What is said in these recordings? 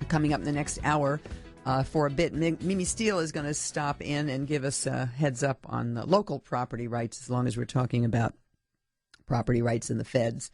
coming up in the next hour for a bit. MimiSteel is going to stop in and give us a heads up on the local property rights, as long as we're talking about property rights in the feds.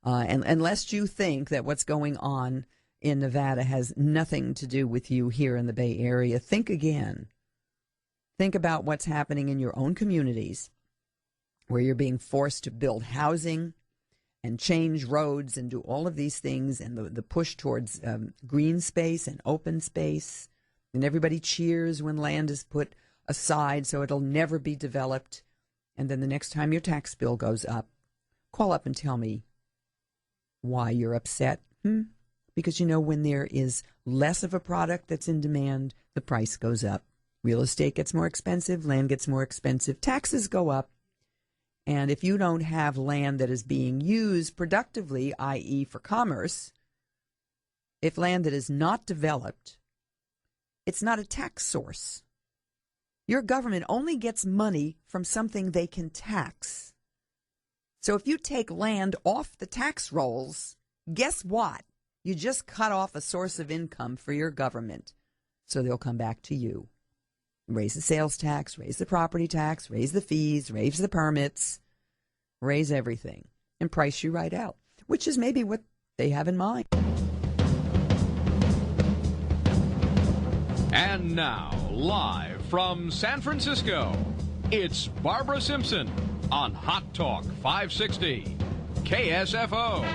And lest you think that what's going on in Nevada has nothing to do with you here in the Bay Area, think again. Think about what's happening in your own communities, where you're being forced to build housing and change roads and do all of these things, and the push towards green space and open space. And everybody cheers when land is put aside so it'll never be developed. And then the next time your tax bill goes up, call up and tell me why you're upset. Because, you know, when there is less of a product that's in demand, the price goes up. Real estate gets more expensive, land gets more expensive, taxes go up. And if you don't have land that is being used productively, i.e. for commerce, if land that is not developed, it's not a tax source. Your government only gets money from something they can tax. So if you take land off the tax rolls, guess what? You just cut off a source of income for your government. So they'll come back to you. Raise the sales tax, raise the property tax, raise the fees, raise the permits, raise everything, and price you right out, which is maybe what they have in mind. And now, live from San Francisco, it's Barbara Simpson on Hot Talk 560, KSFO.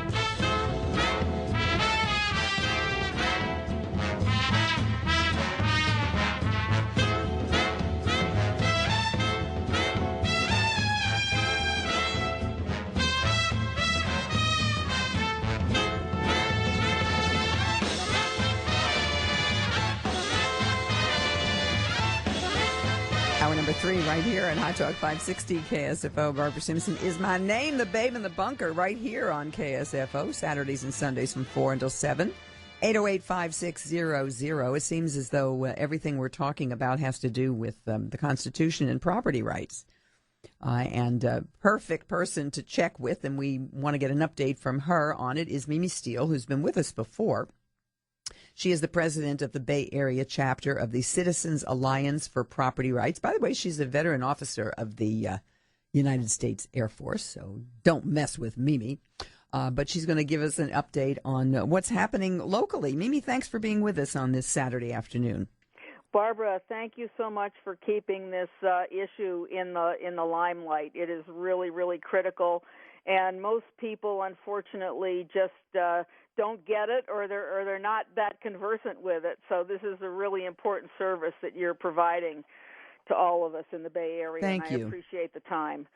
Hour number 3 right here on Hot Talk 560 KSFO. Barbara Simpson is my name, the babe in the bunker, right here on KSFO, Saturdays and Sundays from 4 until 7, 808-5600. It seems as though everything we're talking about has to do with the Constitution and property rights. And a perfect person to check with, and we want to get an update from her on it, is MimiSteel, who's been with us before. She is the president of the Bay Area chapter of the Citizens Alliance for Property Rights. By the way, she's a veteran officer of the United States Air Force, so don't mess with Mimi. But she's going to give us an update on what's happening locally. Mimi, thanks for being with us on this Saturday afternoon. Barbara, thank you so much for keeping this issue in the limelight. It is really, really critical, and most people, unfortunately, just don't get it, or they're not that conversant with it. So this is a really important service that you're providing to all of us in the Bay Area. Thank you. I appreciate the time.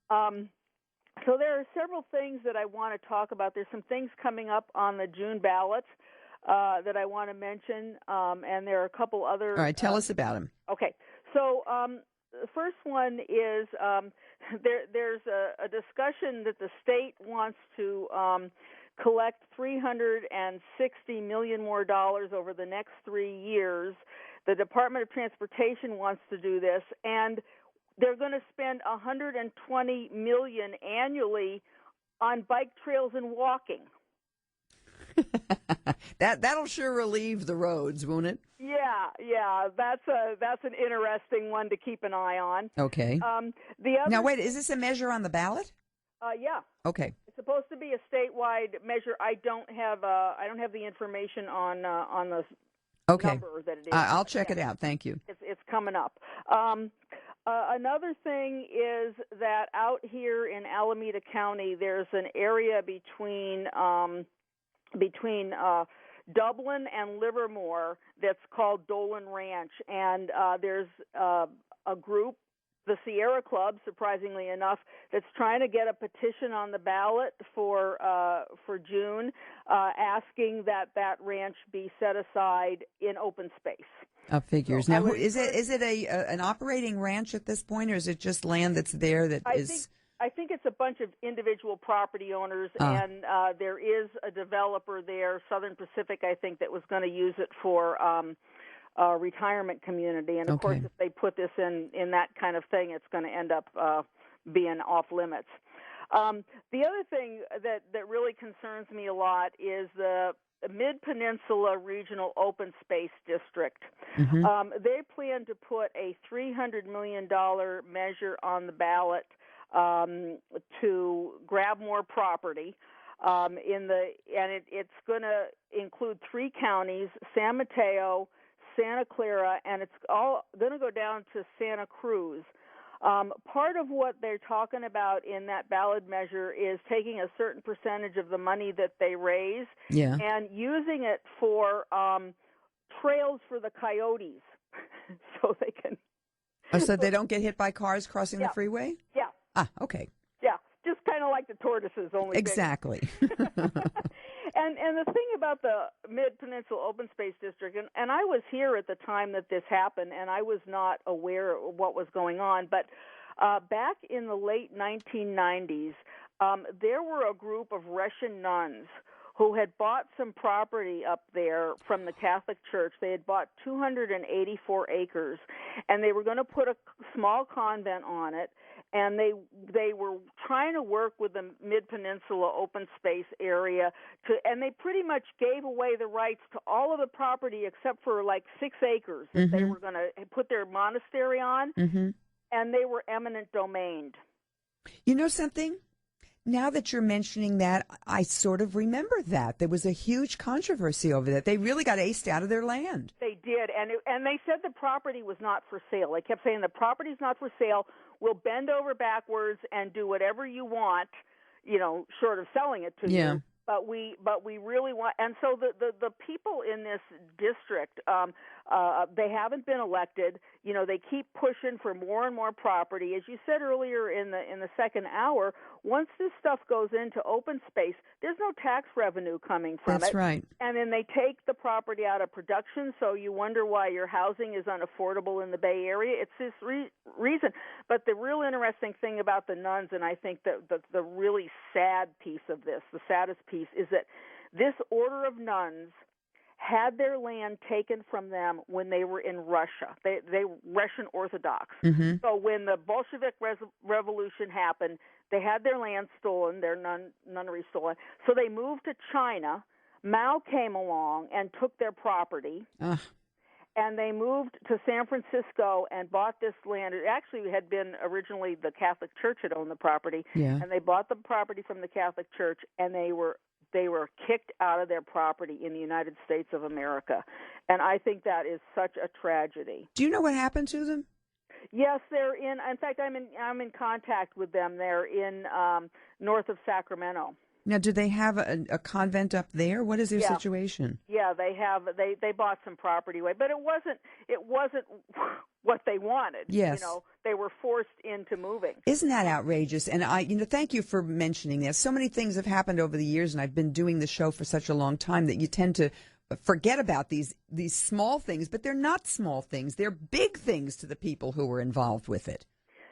So there are several things that I want to talk about. There's some things coming up on the June ballot that I want to mention, and there are a couple other. All right, tell us about them. Okay, so the first one is there's a discussion that the state wants to collect $360 million more over the next 3 years. The Department of Transportation wants to do this, and they're going to spend $120 million annually on bike trails and walking. That'll sure relieve the roads, won't it? Yeah, that's an interesting one to keep an eye on. Okay. The other now, wait, is this a measure on the ballot? Yeah. Okay. It's supposed to be a statewide measure. I don't have the information on the number that it is. I'll check it out. Thank you. It's coming up. Another thing is that out here in Alameda County, there's an area between Dublin and Livermore that's called Dolan Ranch, and there's a group, the Sierra Club, surprisingly enough, that's trying to get a petition on the ballot for June, asking that ranch be set aside in open space. Figures. Now, is it an operating ranch at this point, or is it just land that's there that is? I think it's a bunch of individual property owners, and there is a developer there, Southern Pacific, I think, that was going to use it for a retirement community. And, of course, if they put this in that kind of thing, it's going to end up being off limits. The other thing that really concerns me a lot is the Mid-Peninsula Regional Open Space District. They plan to put a $300 million measure on the ballot to grab more property. It's going to include 3 counties: San Mateo, Santa Clara, and it's all going to go down to Santa Cruz. Part of what they're talking about in that ballot measure is taking a certain percentage of the money that they raise and using it for trails for the coyotes, so they can. Oh, so they don't get hit by cars crossing the freeway? Yeah. Ah, okay. Yeah, just kind of like the tortoises, only exactly. And the thing about the Mid-Peninsula Open Space District, and I was here at the time that this happened, and I was not aware of what was going on, but back in the late 1990s, there were a group of Russian nuns who had bought some property up there from the Catholic Church. They had bought 284 acres, and they were going to put a small convent on it. And they were trying to work with the Mid-Peninsula open space area and they pretty much gave away the rights to all of the property except for like 6 acres that they were going to put their monastery on, and they were eminent domained. You know something? Now that you're mentioning that, I sort of remember that. There was a huge controversy over that. They really got aced out of their land. They did, and they said the property was not for sale. They kept saying the property's not for sale. We'll bend over backwards and do whatever you want, short of selling it to you. But we really want, and so the people in this district, they haven't been elected. They keep pushing for more and more property. As you said earlier in the second hour, once this stuff goes into open space, there's no tax revenue coming from it. That's right. And then they take the property out of production, so you wonder why your housing is unaffordable in the Bay Area. It's this reason. But the real interesting thing about the nuns, and I think that the really sad piece of this, the saddest piece, is that this order of nuns had their land taken from them when they were in Russia. They were Russian Orthodox. So when the Bolshevik Revolution happened, they had their land stolen, their nunnery stolen. So they moved to China. Mao came along and took their property. And they moved to San Francisco and bought this land. It actually had been originally the Catholic Church had owned the property. And they bought the property from the Catholic Church, and they were kicked out of their property in the United States of America. And I think that is such a tragedy. Do you know what happened to them? Yes, they're in fact, I'm in contact with them. They're in north of Sacramento. Now, do they have a convent up there? What is their situation? Yeah, they have. They bought some property away, but it wasn't what they wanted. Yes, they were forced into moving. Isn't that outrageous? And thank you for mentioning that. So many things have happened over the years, and I've been doing the show for such a long time that you tend to forget about these small things, but they're not small things. They're big things to the people who were involved with it.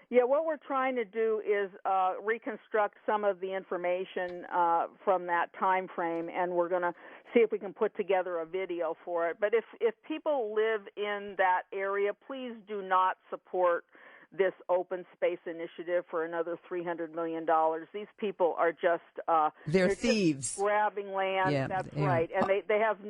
Yeah, what we're trying to do is reconstruct some of the information from that time frame, and we're going to see if we can put together a video for it. But if people live in that area, please do not support this open space initiative for another $300 million. These people are just they're thieves, just grabbing land. Yeah, that's right, and they have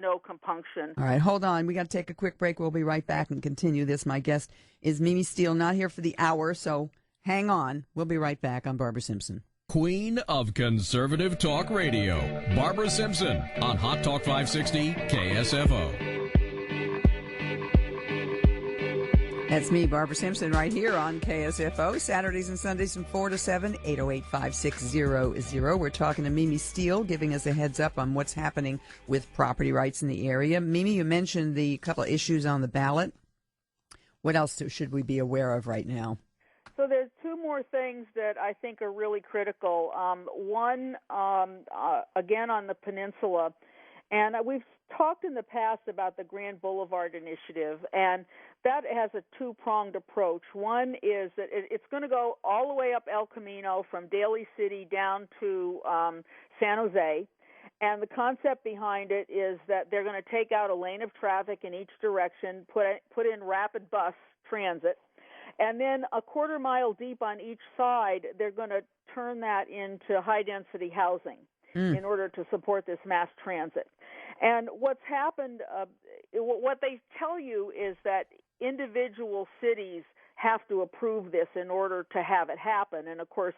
no compunction. All right, hold on. We got to take a quick break. We'll be right back and continue this. My guest is MimiSteel, not here for the hour, so hang on. We'll be right back on Barbara Simpson. Queen of Conservative Talk Radio, Barbara Simpson on Hot Talk 560 KSFO. That's me, Barbara Simpson, right here on KSFO, Saturdays and Sundays from 4 to 7, 808-5600. We're talking to MimiSteel, giving us a heads up on what's happening with property rights in the area. Mimi, you mentioned the couple of issues on the ballot. What else should we be aware of right now? So there's 2 more things that I think are really critical. One, again, on the Peninsula, and we've talked in the past about the Grand Boulevard Initiative, and that has a 2-pronged approach. One is that it's going to go all the way up El Camino from Daly City down to San Jose, and the concept behind it is that they're going to take out a lane of traffic in each direction, put in rapid bus transit, and then a quarter mile deep on each side, they're going to turn that into high-density housing. in order to support this mass transit. And what's happened, what they tell you is that individual cities have to approve this in order to have it happen. And of course,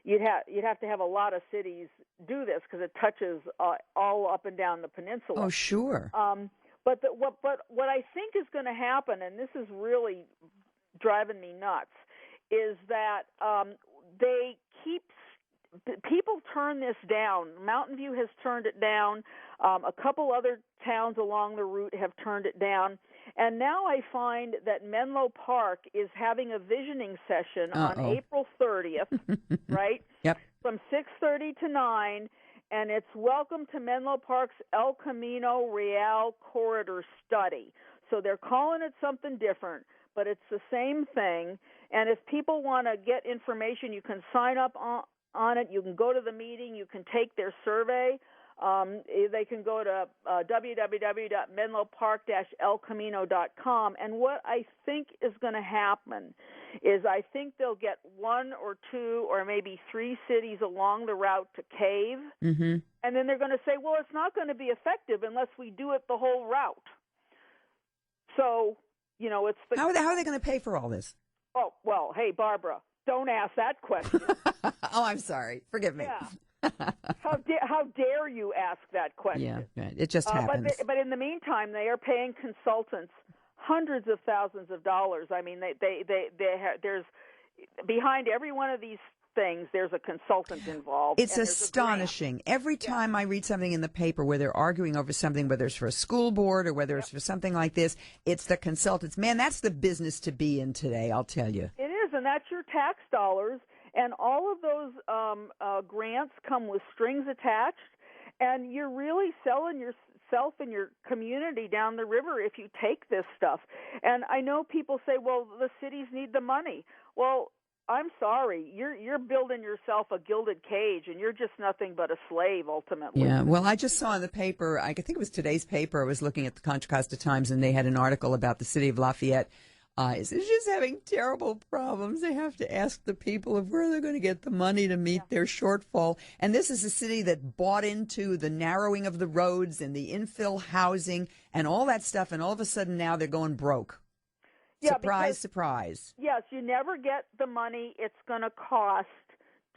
you'd have to have a lot of cities do this because it touches all up and down the peninsula. Oh, sure. But what I think is going to happen, and this is really driving me nuts, is that people turn this down. Mountain View has turned it down. A couple other towns along the route have turned it down. And now I find that Menlo Park is having a visioning session on April 30th, right? Yep. From 6:30 to 9, and it's Welcome to Menlo Park's El Camino Real Corridor Study. So they're calling it something different, but it's the same thing. And if people want to get information, you can sign up on it. You can go to the meeting. You can take their survey. They can go to www.menlopark-elcamino.com. And what I think is going to happen is I think they'll get one or two or maybe three cities along the route to cave. Mm-hmm. And then they're going to say, well, it's not going to be effective unless we do it the whole route. So, it's the... How are they going to pay for all this? Oh, well, hey, Barbara, don't ask that question. Oh, I'm sorry. Forgive me. Yeah. How dare you ask that question? Yeah, it just happens. But in the meantime, they are paying consultants hundreds of thousands of dollars. I mean, there's behind every one of these things, there's a consultant involved. It's astonishing. Every time I read something in the paper where they're arguing over something, whether it's for a school board or whether it's for something like this, it's the consultants. Man, that's the business to be in today, I'll tell you. It is, and that's your tax dollars. And all of those grants come with strings attached, and you're really selling yourself and your community down the river if you take this stuff. And I know people say, well, the cities need the money. Well, I'm sorry, you're building yourself a gilded cage, and you're just nothing but a slave ultimately. Yeah, well, I just saw in the paper, I think it was today's paper, I was looking at the Contra Costa Times, and they had an article about the city of Lafayette. Is just having terrible problems. They have to ask the people of where they're going to get the money to meet their shortfall. And this is a city that bought into the narrowing of the roads and the infill housing and all that stuff, and all of a sudden now they're going broke. Yeah, surprise, surprise. Yes, you never get the money it's going to cost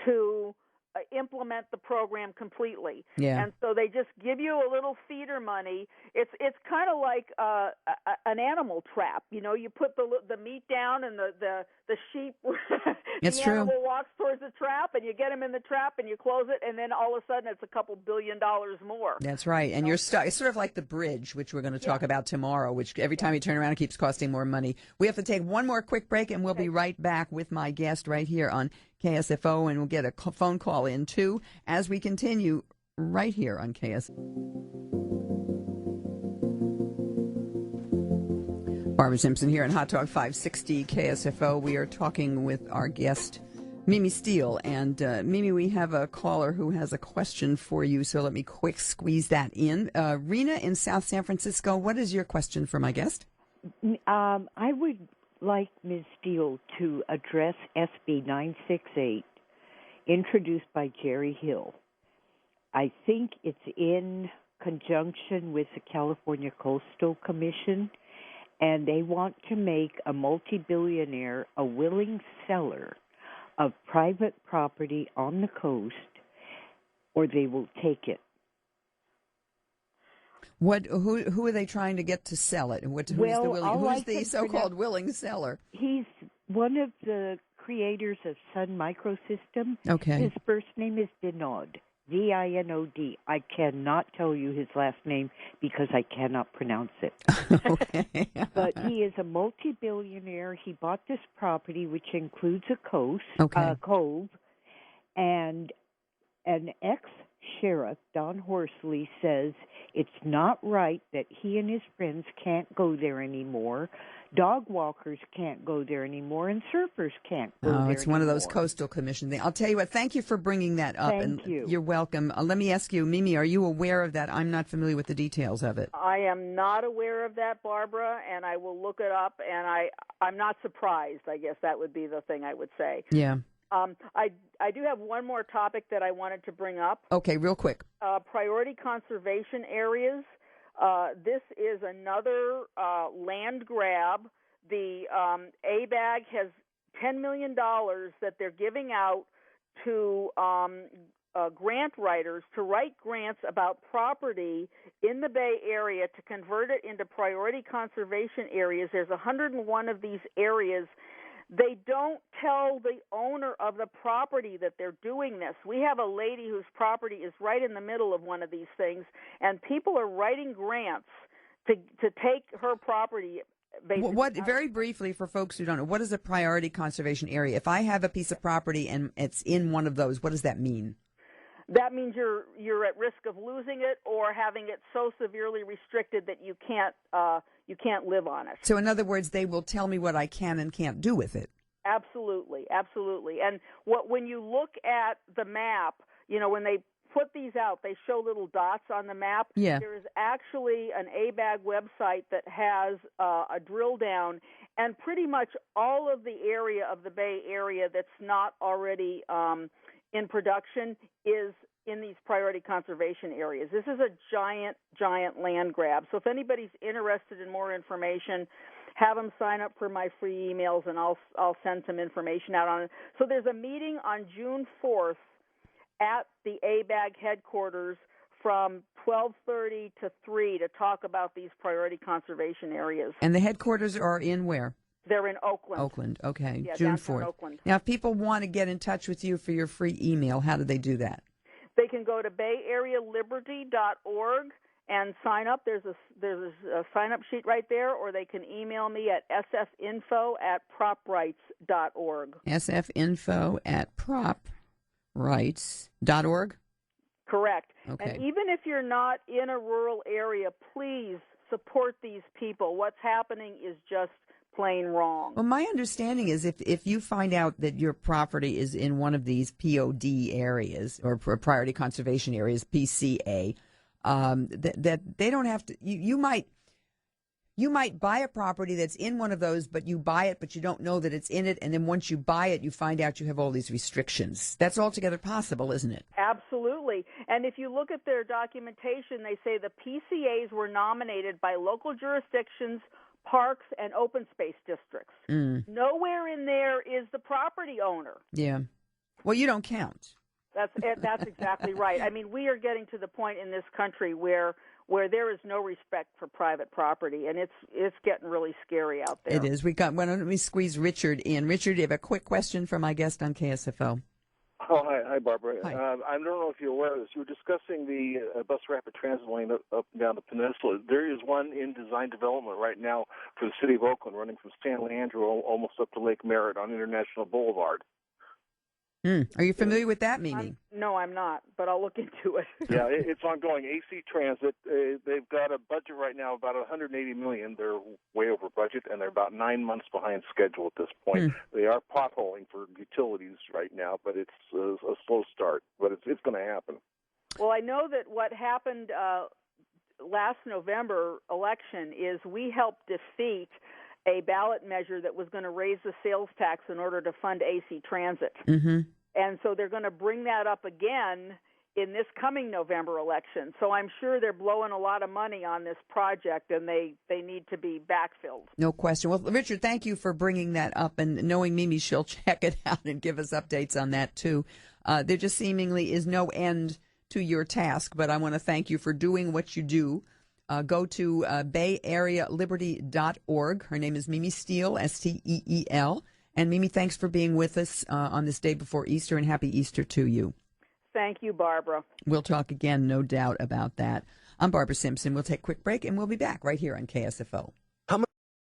to implement the program completely. Yeah. And so they just give you a little feeder money. It's kind of like an animal trap. You put the meat down and the sheep, it's the true. animal walks towards the trap, and you get him in the trap and you close it, and then all of a sudden it's a couple $2 billion more. That's right. And you're stuck. It's sort of like the bridge, which we're going to talk about tomorrow, which every time you turn around it keeps costing more money. We have to take one more quick break, and we'll be right back with my guest right here on KSFO, and we'll get a phone call in, too, as we continue right here on KSFO. Barbara Simpson here on Hot Talk 560 KSFO. We are talking with our guest, MimiSteel. And, Mimi, we have a caller who has a question for you, so let me quick squeeze that in. Rena in South San Francisco, what is your question for my guest? I would like Ms. Steele to address SB 968, introduced by Jerry Hill. I think it's in conjunction with the California Coastal Commission, and they want to make a multi-billionaire a willing seller of private property on the coast, or they will take it. Who are they trying to get to sell it? Who's the so-called willing seller? He's one of the creators of Sun Microsystem. Okay. His first name is Vinod, Vinod. I cannot tell you his last name because I cannot pronounce it. Okay. But he is a multi-billionaire. He bought this property, which includes a cove, and an ex-sheriff, Don Horsley, says it's not right that he and his friends can't go there anymore. Dog walkers can't go there anymore, and surfers can't go there it's one of those coastal commission things. I'll tell you what, thank you for bringing that up. Thank you. You're welcome. Let me ask you, Mimi, are you aware of that? I'm not familiar with the details of it. I am not aware of that, Barbara, and I will look it up, and I'm not surprised. I guess that would be the thing I would say. Yeah. I do have one more topic that I wanted to bring up. Okay, real quick. Priority conservation areas. This is another land grab. The ABAG has $10 million that they're giving out to grant writers to write grants about property in the Bay Area to convert it into priority conservation areas. There's 101 of these areas. They don't tell the owner of the property that they're doing this. We have a lady whose property is right in the middle of one of these things, and people are writing grants to take her property. What very briefly for folks who don't know, what is a priority conservation area? If I have a piece of property and it's in one of those, what does that mean? That means you're at risk of losing it or having it so severely restricted that you can't live on it. So in other words, they will tell me what I can and can't do with it. Absolutely, absolutely. And when you look at the map, when they put these out, they show little dots on the map. Yeah. There is actually an ABAG website that has a drill down, and pretty much all of the area of the Bay Area that's not already in production is in these priority conservation areas. This is a giant land grab. So if anybody's interested in more information, have them sign up for my free emails, and I'll send some information out on it. So there's a meeting on June 4th at the ABAG headquarters from 12:30 to 3 to talk about these priority conservation areas. And the headquarters are in where? They're in Oakland. Oakland, okay. Yeah, June downtown 4th. Oakland. Now, if people want to get in touch with you for your free email, how do they do that? They can go to bayarealiberty.org and sign up. There's a sign-up sheet right there, or they can email me at sfinfo@proprights.org. sfinfo@proprights.org? Correct. Okay. And even if you're not in a rural area, please support these people. What's happening is just plain wrong. Well, my understanding is if you find out that your property is in one of these POD areas or priority conservation areas, PCA, that they don't have to. You might buy a property that's in one of those, but you buy it, but you don't know that it's in it, and then once you buy it, you find out you have all these restrictions. That's altogether possible, isn't it? Absolutely. And if you look at their documentation, they say the PCAs were nominated by local jurisdictions, parks, and open space districts. Nowhere in there is the property owner. Yeah. Well, you don't count. That's exactly right. I mean, we are getting to the point in this country where there is no respect for private property, and it's getting really scary out there. It is. Why don't we squeeze Richard in? Richard, do you have a quick question for my guest on KSFO? Oh, hi, Barbara. Hi. I don't know if you're aware of this. You were discussing the bus rapid transit lane up and down the peninsula. There is one in design development right now for the city of Oakland, running from San Leandro almost up to Lake Merritt on International Boulevard. Are you familiar with that, Mimi? No, I'm not, but I'll look into it. Yeah, it's ongoing. AC Transit, they've got a budget right now about $180 million. They're way over budget, and they're about 9 months behind schedule at this point. They are potholing for utilities right now, but it's a slow start. But it's going to happen. Well, I know that what happened last November election is we helped defeat a ballot measure that was going to raise the sales tax in order to fund AC Transit. Mm-hmm. And so they're going to bring that up again in this coming November election. So I'm sure they're blowing a lot of money on this project, and they need to be backfilled. No question. Well, Richard, thank you for bringing that up, and knowing Mimi, she'll check it out and give us updates on that, too. There just seemingly is no end to your task, but I want to thank you for doing what you do. Go to bayarealiberty.org. Her name is MimiSteel, Steel. And Mimi, thanks for being with us on this day before Easter, and happy Easter to you. Thank you, Barbara. We'll talk again, no doubt about that. I'm Barbara Simpson. We'll take a quick break, and we'll be back right here on KSFO.